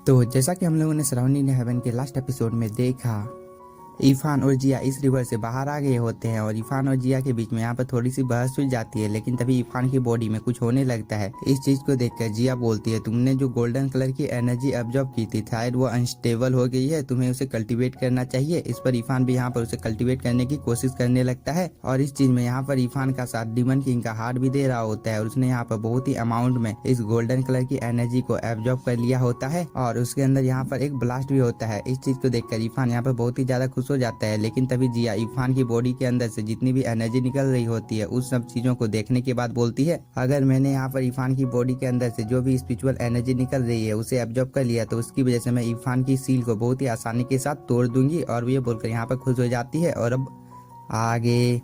तो जैसा कि हम लोगों ने सराउंडिंग हेवन के लास्ट एपिसोड में देखा, इरफान और जिया इस रिवर से बाहर आ गए होते हैं और इरफान और जिया के बीच में यहाँ पर थोड़ी सी बहस हुई जाती है। लेकिन तभी इरफान की बॉडी में कुछ होने लगता है। इस चीज को देखकर जिया बोलती है, तुमने जो गोल्डन कलर की एनर्जी एब्जॉर्ब की थी शायद वो अनस्टेबल हो गई है, तुम्हें उसे कल्टीवेट करना चाहिए। इस पर इरफान भी यहाँ पर उसे कल्टीवेट करने की कोशिश करने लगता है और इस चीज में यहाँ पर इरफान का साथ डीमन किंग का हार्ट भी दे रहा होता है और उसने यहाँ पर बहुत ही अमाउंट में इस गोल्डन कलर की एनर्जी को एब्जॉर्ब कर लिया होता है और उसके अंदर यहाँ पर एक ब्लास्ट भी होता है। इस चीज को देखकर इरफान यहाँ पर बहुत ही ज्यादा खुश हो जाता है। लेकिन तभी जिया इरफान की बॉडी के अंदर से जितनी भी एनर्जी निकल रही होती है उस सब चीजों को देखने के बाद बोलती है, अगर मैंने यहाँ पर इरफान की बॉडी के अंदर से जो भी स्पिरिचुअल एनर्जी निकल रही है उसे एब्जॉर्ब कर लिया तो उसकी वजह से मैं इरफान की सील को बहुत ही आसानी के साथ तोड़ दूंगी। और ये बोलकर यहाँ पर खुश हो जाती है। और अब आगे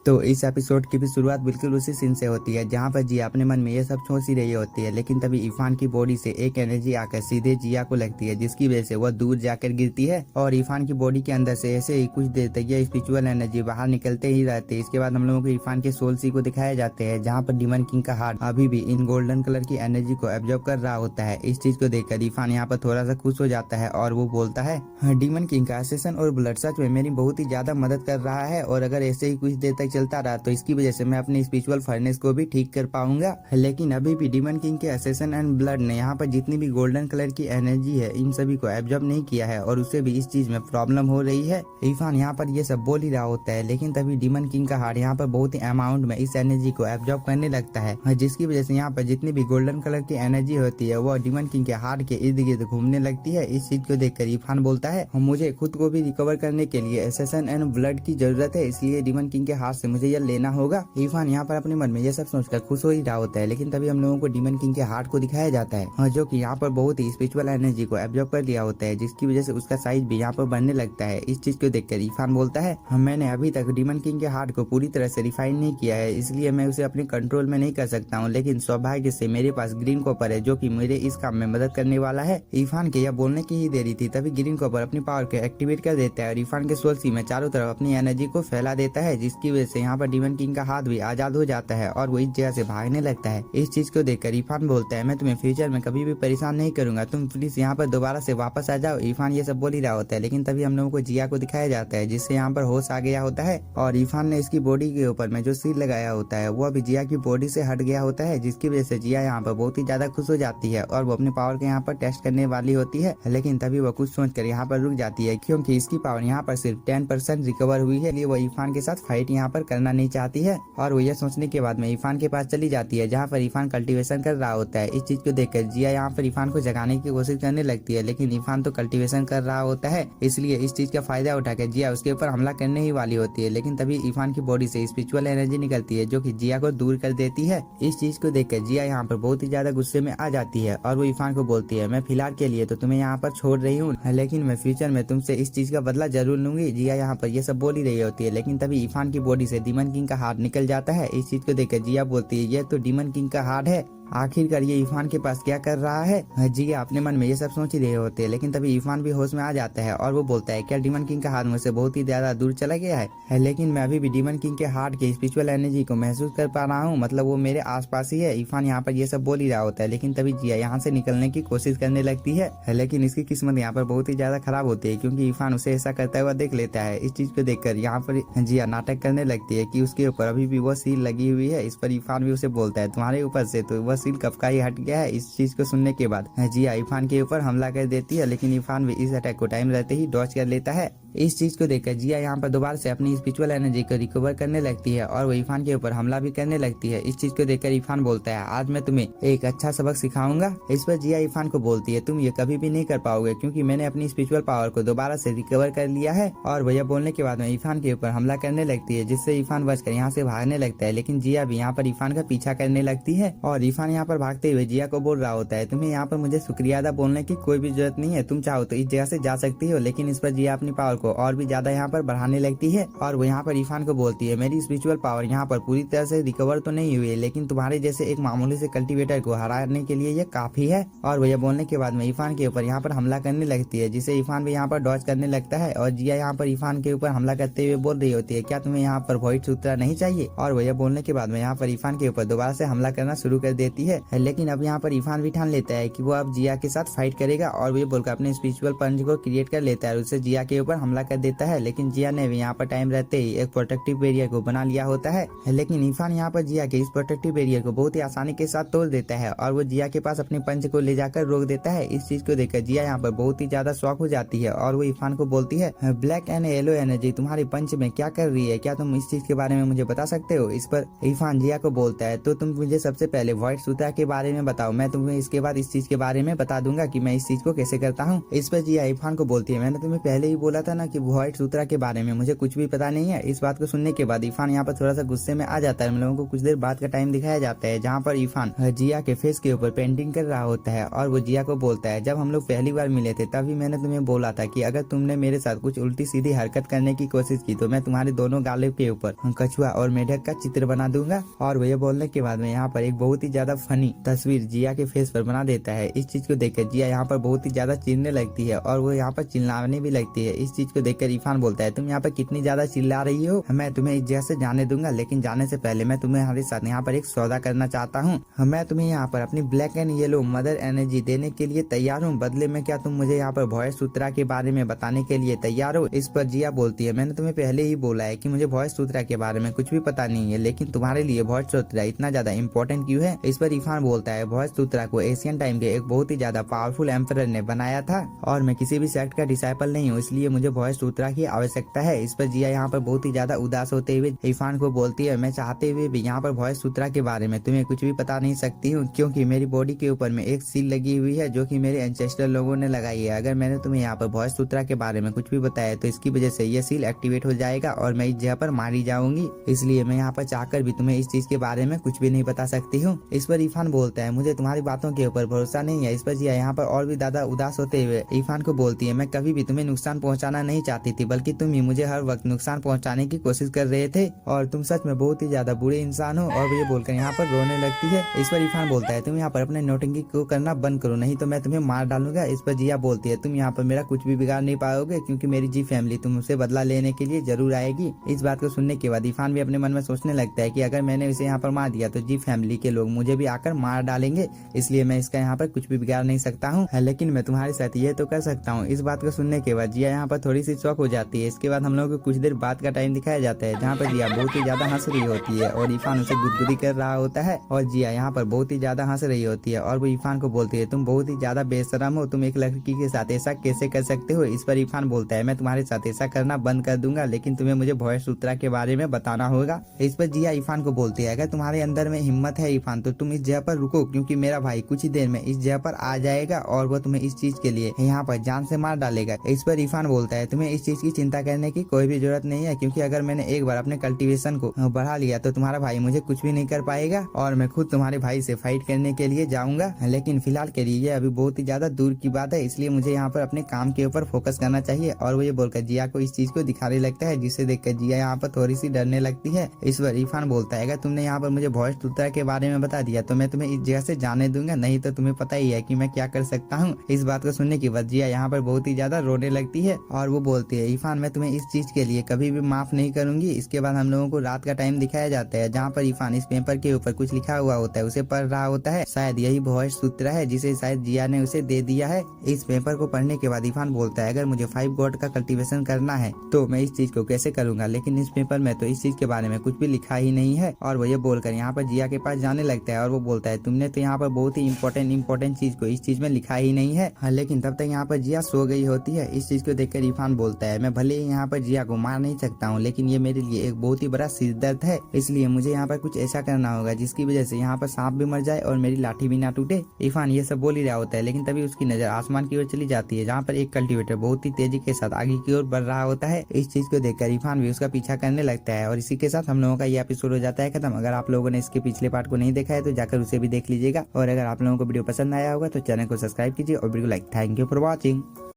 तो इस एपिसोड की भी शुरुआत बिल्कुल उसी सीन से होती है जहाँ पर जिया अपने मन में ये सब सोच ही रही होती है। लेकिन तभी इरफान की बॉडी से एक एनर्जी आकर सीधे जिया को लगती है जिसकी वजह से वह दूर जाकर गिरती है और इरफान की बॉडी के अंदर से ऐसे ही कुछ देर तक ये स्पिरिचुअल एनर्जी बाहर निकलते ही रहते हैं। इसके बाद हम लोगों को इरफान के सोल सी को दिखाया जाते हैं जहाँ पर डीमन किंग का हार्ट अभी भी इन गोल्डन कलर की एनर्जी को एब्जॉर्ब कर रहा होता है। इस चीज को देखकर इरफान यहाँ पर थोड़ा सा खुश हो जाता है और वो बोलता है, डीमन किंग का असेसन और ब्लड सच में मेरी बहुत ही ज्यादा मदद कर रहा है और अगर ऐसे ही कुछ देर तक चलता रहा तो इसकी वजह से मैं अपनी स्पिरिचुअल फर्नेस को भी ठीक कर पाऊंगा। लेकिन अभी भी डीमन किंग के असेसन एंड ब्लड ने यहाँ पर जितनी भी गोल्डन कलर की एनर्जी है इन सभी को एब्जॉर्ब नहीं किया है और उसे भी इस चीज में प्रॉब्लम हो रही है। इरफान यहाँ पर ये सब बोल ही रहा होता है लेकिन तभी डीमन किंग का हार्ट यहाँ पर बहुत ही अमाउंट में इस एनर्जी को एब्जॉर्ब करने लगता है जिसकी वजह से यहाँ पर जितनी भी गोल्डन कलर की एनर्जी होती है वो डीमन किंग के हार्ट के इर्द गिर्द घूमने लगती है। इस चीज को देखकर इरफान बोलता है, मुझे खुद को भी रिकवर करने के लिए असेसन एंड ब्लड की जरूरत है, इसलिए डीमन किंग के हार्ट से मुझे यह लेना होगा। इरफान यहाँ पर अपने मन में ये सब सोचकर खुश हो ही रहा होता है। लेकिन तभी हम लोगों को डीमन किंग के हार्ट को दिखाया जाता है जो कि यहाँ पर बहुत ही स्पिरिचुअल एनर्जी को एब्जॉर्ब कर लिया होता है जिसकी वजह से उसका साइज भी यहाँ पर बढ़ने लगता है। इस चीज को देखकर इरफान बोलता है, मैंने अभी तक डीमन किंग के हार्ट को पूरी तरह से रिफाइन नहीं किया है इसलिए मैं उसे अपने कंट्रोल में नहीं कर सकता हूँ, लेकिन सौभाग्य से मेरे पास ग्रीन कॉपर है जो कि मेरे इस काम में मदद करने वाला है। इरफान के यह बोलने की ही देरी थी तभी ग्रीन कॉपर अपनी पावर को एक्टिवेट कर देता है और इरफान के सोल सी में चारों तरफ अपनी एनर्जी को फैला देता है जिसकी वजह से यहाँ पर डीमन किंग का हाथ भी आजाद हो जाता है और वो इस जगह से भागने लगता है। इस चीज को देखकर इरफान बोलता है, मैं तुम्हें फ्यूचर में कभी भी परेशान नहीं करूंगा, तुम प्लीज यहाँ पर दोबारा से वापस आ जाओ। इरफान ये सब बोल ही रहा होता है लेकिन तभी हम लोगों को जिया को दिखाया जाता है जिससे यहाँ पर होश आ गया होता है और इरफान ने इसकी बॉडी के ऊपर में जो सील लगाया होता है वो अभी जिया की बॉडी से हट गया होता है जिसकी वजह से जिया यहाँ पर बहुत ही ज्यादा खुश हो जाती है और वो अपने पावर के यहाँ पर टेस्ट करने वाली होती है। लेकिन तभी वो कुछ सोचकर यहाँ पर रुक जाती है क्योंकि इसकी पावर यहाँ पर सिर्फ 10% रिकवर हुई है, इसलिए वो इरफान के साथ फाइट यहाँ पर करना नहीं चाहती है और वो यह सोचने के बाद में इरफान के पास चली जाती है जहाँ पर इरफान कल्टीवेशन कर रहा होता है। इस चीज को देखकर जिया यहाँ पर इरफान को जगाने की कोशिश करने लगती है लेकिन इरफान तो कल्टीवेशन कर रहा होता है, इसलिए इस चीज का फायदा उठाकर जिया उसके ऊपर हमला करने ही वाली होती है। लेकिन तभी इरफान की बॉडी से स्पिरिचुअल एनर्जी निकलती है जो कि जिया को दूर कर देती है। इस चीज को देखकर जिया यहाँ पर बहुत ही ज्यादा गुस्से में आ जाती है और वो इरफान को बोलती है, मैं फिलहाल के लिए तो तुम्हें यहाँ पर छोड़ रही हूँ लेकिन मैं फ्यूचर में तुमसे इस चीज का बदला जरूर लूंगी। जिया यहाँ पर ये सब बोल ही रही होती है लेकिन तभी इरफान की बॉडी से डीमन किंग का हार्ट निकल जाता है। इस चीज को देखकर जिया बोलती है, ये तो डीमन किंग का हार्ट है, आखिरकार ये इरफान के पास क्या कर रहा है। जिया अपने मन में ये सब सोच ही रहे होते हैं लेकिन तभी इरफान भी होश में आ जाता है और वो बोलता है, क्या डीमन किंग का हाथ मुझसे बहुत ही ज्यादा दूर चला गया है लेकिन मैं अभी भी डीमन किंग के हार्ट के स्पिरिचुअल एनर्जी को महसूस कर पा रहा हूँ, मतलब वो मेरे आसपास ही है। इरफान यहाँ पर ये सब बोल ही रहा होता है लेकिन तभी जिया यहाँ से निकलने की कोशिश करने लगती है लेकिन इसकी किस्मत यहाँ पर बहुत ही ज्यादा खराब होती है क्योंकि इरफान उसे ऐसा करता हुआ देख लेता है। इस चीज को देखकर यहाँ पर जिया नाटक करने लगती है कि उसके ऊपर अभी भी वो सील लगी हुई है। इस पर इरफान भी उसे बोलता है, तुम्हारे ऊपर से तो वह सील कब का ही गया है। इस चीज को सुनने के बाद जिया इरफान के ऊपर हमला कर देती है लेकिन इरफान भी इस अटैक को टाइम रहते ही डॉज कर लेता है। इस चीज को देखकर जिया यहाँ पर दोबारा से अपनी स्पिरिचुअल एनर्जी को रिकवर करने लगती है और वो इरफान के ऊपर हमला भी करने लगती है। इस चीज को देखकर इरफान बोलता है, आज मैं तुम्हें एक अच्छा सबक सिखाऊंगा। इस पर जिया इरफान को बोलती है, तुम ये कभी भी नहीं कर पाओगे क्योंकि मैंने अपनी स्पिरिचुअल पावर को दोबारा से रिकवर कर लिया है। और भैया बोलने के बाद में इरफान के ऊपर हमला करने लगती है जिससे इरफान बचकर यहाँ से भागने लगता है लेकिन जिया भी यहाँ पर इरफान का पीछा करने लगती है और इरफान यहाँ पर भागते हुए जिया को बोल रहा होता है, तुम्हें यहाँ पर मुझे शुक्रिया अदा बोलने की कोई भी जरूरत नहीं है, तुम चाहो तो इस जगह से जा सकती हो। लेकिन इस पर जिया अपनी पावर को और भी ज्यादा यहाँ पर बढ़ाने लगती है और वो यहाँ पर इरफान को बोलती है मेरी स्पिरिचुअल पावर यहाँ पर पूरी तरह से रिकवर तो नहीं हुई है, लेकिन तुम्हारे जैसे एक मामूली से कल्टीवेटर को हराने के लिए ये काफी है। और वो ये बोलने के बाद में इरफान के ऊपर यहाँ पर हमला करने लगती है, जिसे इरफान भी यहाँ पर डॉज करने लगता है। और जिया यहाँ पर इरफान के ऊपर हमला करते हुए बोल रही होती है क्या तुम्हें यहाँ पर व्हाइट सूत्रा नहीं चाहिए। और वो ये बोलने के बाद में यहाँ पर इरफान के ऊपर दोबारा से हमला करना शुरू कर देती है, लेकिन अब यहाँ पर इरफान भी ठान लेता है कि वो अब जिया के साथ फाइट करेगा और वो ये बोलकर अपने स्पिरिचुअल पंच को क्रिएट कर लेता है और उससे जिया के ऊपर हमला कर देता है। लेकिन जिया ने भी यहाँ पर टाइम रहते ही एक प्रोटेक्टिव बैरियर को बना लिया होता है, लेकिन इरफान यहाँ पर जिया के इस प्रोटेक्टिव बैरियर को बहुत ही आसानी के साथ तोड़ देता है और वो जिया के पास अपने पंच को ले जाकर रोक देता है। इस चीज को देखकर जिया यहाँ पर बहुत ही ज्यादा शॉक हो जाती है और वो इरफान को बोलती है ब्लैक एंड येलो एनर्जी तुम्हारे पंच में क्या कर रही है, क्या तुम इस चीज के बारे में मुझे बता सकते हो। इस पर इरफान जिया को बोलता है तो तुम मुझे सबसे पहले व्हाइट सूत्रा के बारे में बताओ, मैं तुम्हें इसके बाद इस चीज के बारे में बता दूंगा कि मैं इस चीज को कैसे करता हूँ। इस पर जिया इरफान को बोलती है मैंने तुम्हें पहले ही बोला था ना कि व्हाइट सूत्रा के बारे में मुझे कुछ भी पता नहीं है। इस बात को सुनने के बाद इरफान यहाँ पर थोड़ा सा गुस्से में आ जाता है। हम लोगों को कुछ देर बाद का टाइम दिखाया जाता है जहाँ पर इरफान जिया के फेस के ऊपर पेंटिंग कर रहा होता है और वो जिया को बोलता है जब हम लोग पहली बार मिले थे तभी मैंने तुम्हें बोला था कि अगर तुमने मेरे साथ कुछ उल्टी सीधी हरकत करने की कोशिश की तो मैं तुम्हारे दोनों गालों के ऊपर कछुआ और मेढक का चित्र बना दूंगा। और वो ये बोलने के बाद में यहाँ पर एक बहुत ही ज्यादा फनी तस्वीर जिया के फेस पर बना देता है। इस चीज को देखकर जिया यहाँ पर बहुत ही ज्यादा चिल्लाने लगती है और वो यहाँ पर चिल्लाने भी लगती है। इस चीज को देखकर इरफान बोलता है तुम यहाँ पर कितनी ज्यादा चिल्ला रही हो, मैं तुम्हें इस जगह से जाने दूंगा, लेकिन जाने से पहले मैं तुम्हारे साथ यहाँ पर एक सौदा करना चाहता हूँ। मैं तुम्हें यहाँ पर अपनी black and yellow mother energy देने के लिए तैयार हूँ, बदले में क्या तुम मुझे यहाँ पर वॉइस सूत्रा के बारे में बताने के लिए तैयार हो। इस पर जिया बोलती है मैंने तुम्हें पहले ही बोला है कि मुझे वॉइस सूत्रा के बारे में कुछ भी पता नहीं है, लेकिन तुम्हारे लिए वॉइस सूत्रा इतना ज्यादा इम्पोर्टेंट क्यों है। इस पर इरफान बोलता है वॉइस सूत्रा को एशियन टाइम के एक बहुत ही ज्यादा पावरफुल एम्परर ने बनाया था और मैं किसी भी सेक्ट का डिसाइपल नहीं हूँ, इसलिए मुझे वॉइस सूत्रा की आवश्यकता है। इस पर जिया यहाँ पर बहुत ही ज्यादा उदास होते हुए इरफान को बोलती है मैं चाहते हुए भी यहाँ पर वॉइस सूत्रा के बारे में तुम्हें कुछ भी पता नहीं सकती हूँ, क्योंकि मेरी बॉडी के ऊपर में एक सील लगी हुई है जो कि मेरे एंसेस्टर लोगों ने लगाई है। अगर मैंने तुम्हें यहाँ पर वॉइस सूत्रा के बारे में कुछ भी बताया तो इसकी वजह से ये सील एक्टिवेट हो जाएगा और मैं इस जगह पर मारी जाऊंगी, इसलिए मैं यहाँ पर चाहकर भी तुम्हें इस चीज के बारे में कुछ भी नहीं बता सकती हूँ। इस पर इरफान बोलता है मुझे तुम्हारी बातों के ऊपर भरोसा नहीं है। इस पर जिया यहाँ पर और भी ज्यादा उदास होते हुए इरफान को बोलती है मैं कभी भी तुम्हें नुकसान पहुँचाना नहीं चाहती थी, बल्कि तुम ही मुझे हर वक्त नुकसान पहुँचाने की कोशिश कर रहे थे और तुम सच में बहुत ही ज्यादा बुरे इंसान हो। और ये बोलकर यहाँ पर रोने लगती है। इस पर इरफान बोलता है तुम यहाँ पर अपने नौटंकी को करना बंद करो, नहीं तो मैं तुम्हें मार डालूंगा। इस पर जिया बोलती है तुम यहाँ पर मेरा कुछ भी बिगाड़ नहीं पाओगे, क्योंकि मेरी जी फैमिली तुमसे बदला लेने के लिए जरूर आएगी। इस बात को सुनने के बाद इरफान भी अपने मन में सोचने लगता है कि अगर मैंने इसे यहाँ पर मार दिया तो जी फैमिली के लोग मुझे भी आकर मार डालेंगे, इसलिए मैं इसका यहाँ पर कुछ भी बिगाड़ नहीं सकता हूँ, लेकिन मैं तुम्हारे साथ ये तो कर सकता हूँ। इस बात को सुनने के बाद जिया यहाँ पर थोड़ी सी शॉक हो जाती है। इसके बाद हम लोगों को कुछ देर बाद का टाइम दिखाया जाता है जहाँ पर जिया बहुत ही ज्यादा हंस रही होती है और इरफान उसे गुदगुदी कर रहा होता है और जिया यहाँ पर बहुत ही ज्यादा हंस रही होती है और वो इरफान को बोलती है तुम बहुत ही ज्यादा बेशरम हो, तुम एक लड़की के साथ ऐसा कैसे कर सकते हो। इस पर इरफान बोलता है मैं तुम्हारे साथ ऐसा करना बंद कर दूंगा, लेकिन तुम्हें मुझे वॉइस सूत्रा के बारे में बताना होगा। इस पर जिया इरफान को बोलती है अगर तुम्हारे अंदर में हिम्मत है इरफान तो तुम इस जगह पर रुको, क्योंकि मेरा भाई कुछ ही देर में इस जगह पर आ जाएगा और वो तुम्हें इस चीज के लिए यहाँ पर जान से मार डालेगा। इस पर इरफान बोलता है तुम्हें इस चीज की चिंता करने की कोई भी जरूरत नहीं है, क्योंकि अगर मैंने एक बार अपने कल्टीवेशन को बढ़ा लिया तो तुम्हारा भाई मुझे कुछ भी नहीं कर पाएगा और मैं खुद तुम्हारे भाई से फाइट करने के लिए जाऊंगा। लेकिन फिलहाल के लिए ये अभी बहुत ही ज्यादा दूर की बात है, इसलिए मुझे यहाँ पर अपने काम के ऊपर फोकस करना चाहिए। और वो ये बोलकर जिया को इस चीज को दिखाने लगता है, जिसे देखकर जिया यहाँ पर थोड़ी सी डरने लगती है। इस पर इरफान बोलता है अगर तुमने यहाँ पर मुझे वॉइस सूत्रा के बारे में बता दिया तो मैं तुम्हें इस जगह से जाने दूंगा, नहीं तो तुम्हें पता ही है कि मैं क्या कर सकता हूँ। इस बात को सुनने के बाद जिया यहाँ पर बहुत ही ज्यादा रोने लगती है और वो बोलती है इरफान मैं तुम्हें इस चीज के लिए कभी भी माफ नहीं करूंगी। इसके बाद हम लोगों को रात का टाइम दिखाया जाता है जहाँ पर इरफान इस पेपर के ऊपर कुछ लिखा हुआ होता है उसे पढ़ रहा होता है। शायद यही वॉइस सूत्रा है जिसे शायद जिया ने उसे दे दिया है। इस पेपर को पढ़ने के बाद इरफान बोलता है अगर मुझे 5 गॉड का कल्टीवेशन करना है तो मैं इस चीज को कैसे करूंगा, लेकिन इस पेपर में तो इस चीज के बारे में कुछ भी लिखा ही नहीं है। और वो ये बोलकर यहाँ पर जिया के पास जाने लगता है और वो बोलता है तुमने तो यहाँ पर बहुत ही इम्पोर्टेंट चीज को इस चीज में लिखा ही नहीं है। लेकिन तब तक यहाँ पर जिया सो गई होती है। इस चीज को देखकर इरफान बोलता है मैं भले ही यहाँ पर जिया को मार नहीं सकता हूँ, लेकिन ये मेरे लिए एक बहुत ही बड़ा सिर दर्द है, इसलिए मुझे यहाँ पर कुछ ऐसा करना होगा जिसकी वजह से यहाँ पर सांप भी मर जाए और मेरी लाठी भी ना टूटे। इरफान ये सब बोल ही रहा होता है, लेकिन तभी उसकी नजर आसमान की ओर चली जाती है जहाँ पर एक कल्टीवेटर बहुत ही तेजी के साथ आगे की ओर बढ़ रहा होता है। इस चीज को देखकर इरफान भी उसका पीछा करने लगता है और इसी के साथ हम लोगों का ये एपिसोड हो जाता है खत्म। अगर आप लोगों ने इसके पिछले पार्ट को नहीं देखा है तो जाकर उसे भी देख लीजिएगा और अगर आप लोगों को वीडियो पसंद आया होगा तो चैनल को सब्सक्राइब कीजिए और video like. Thank you for watching.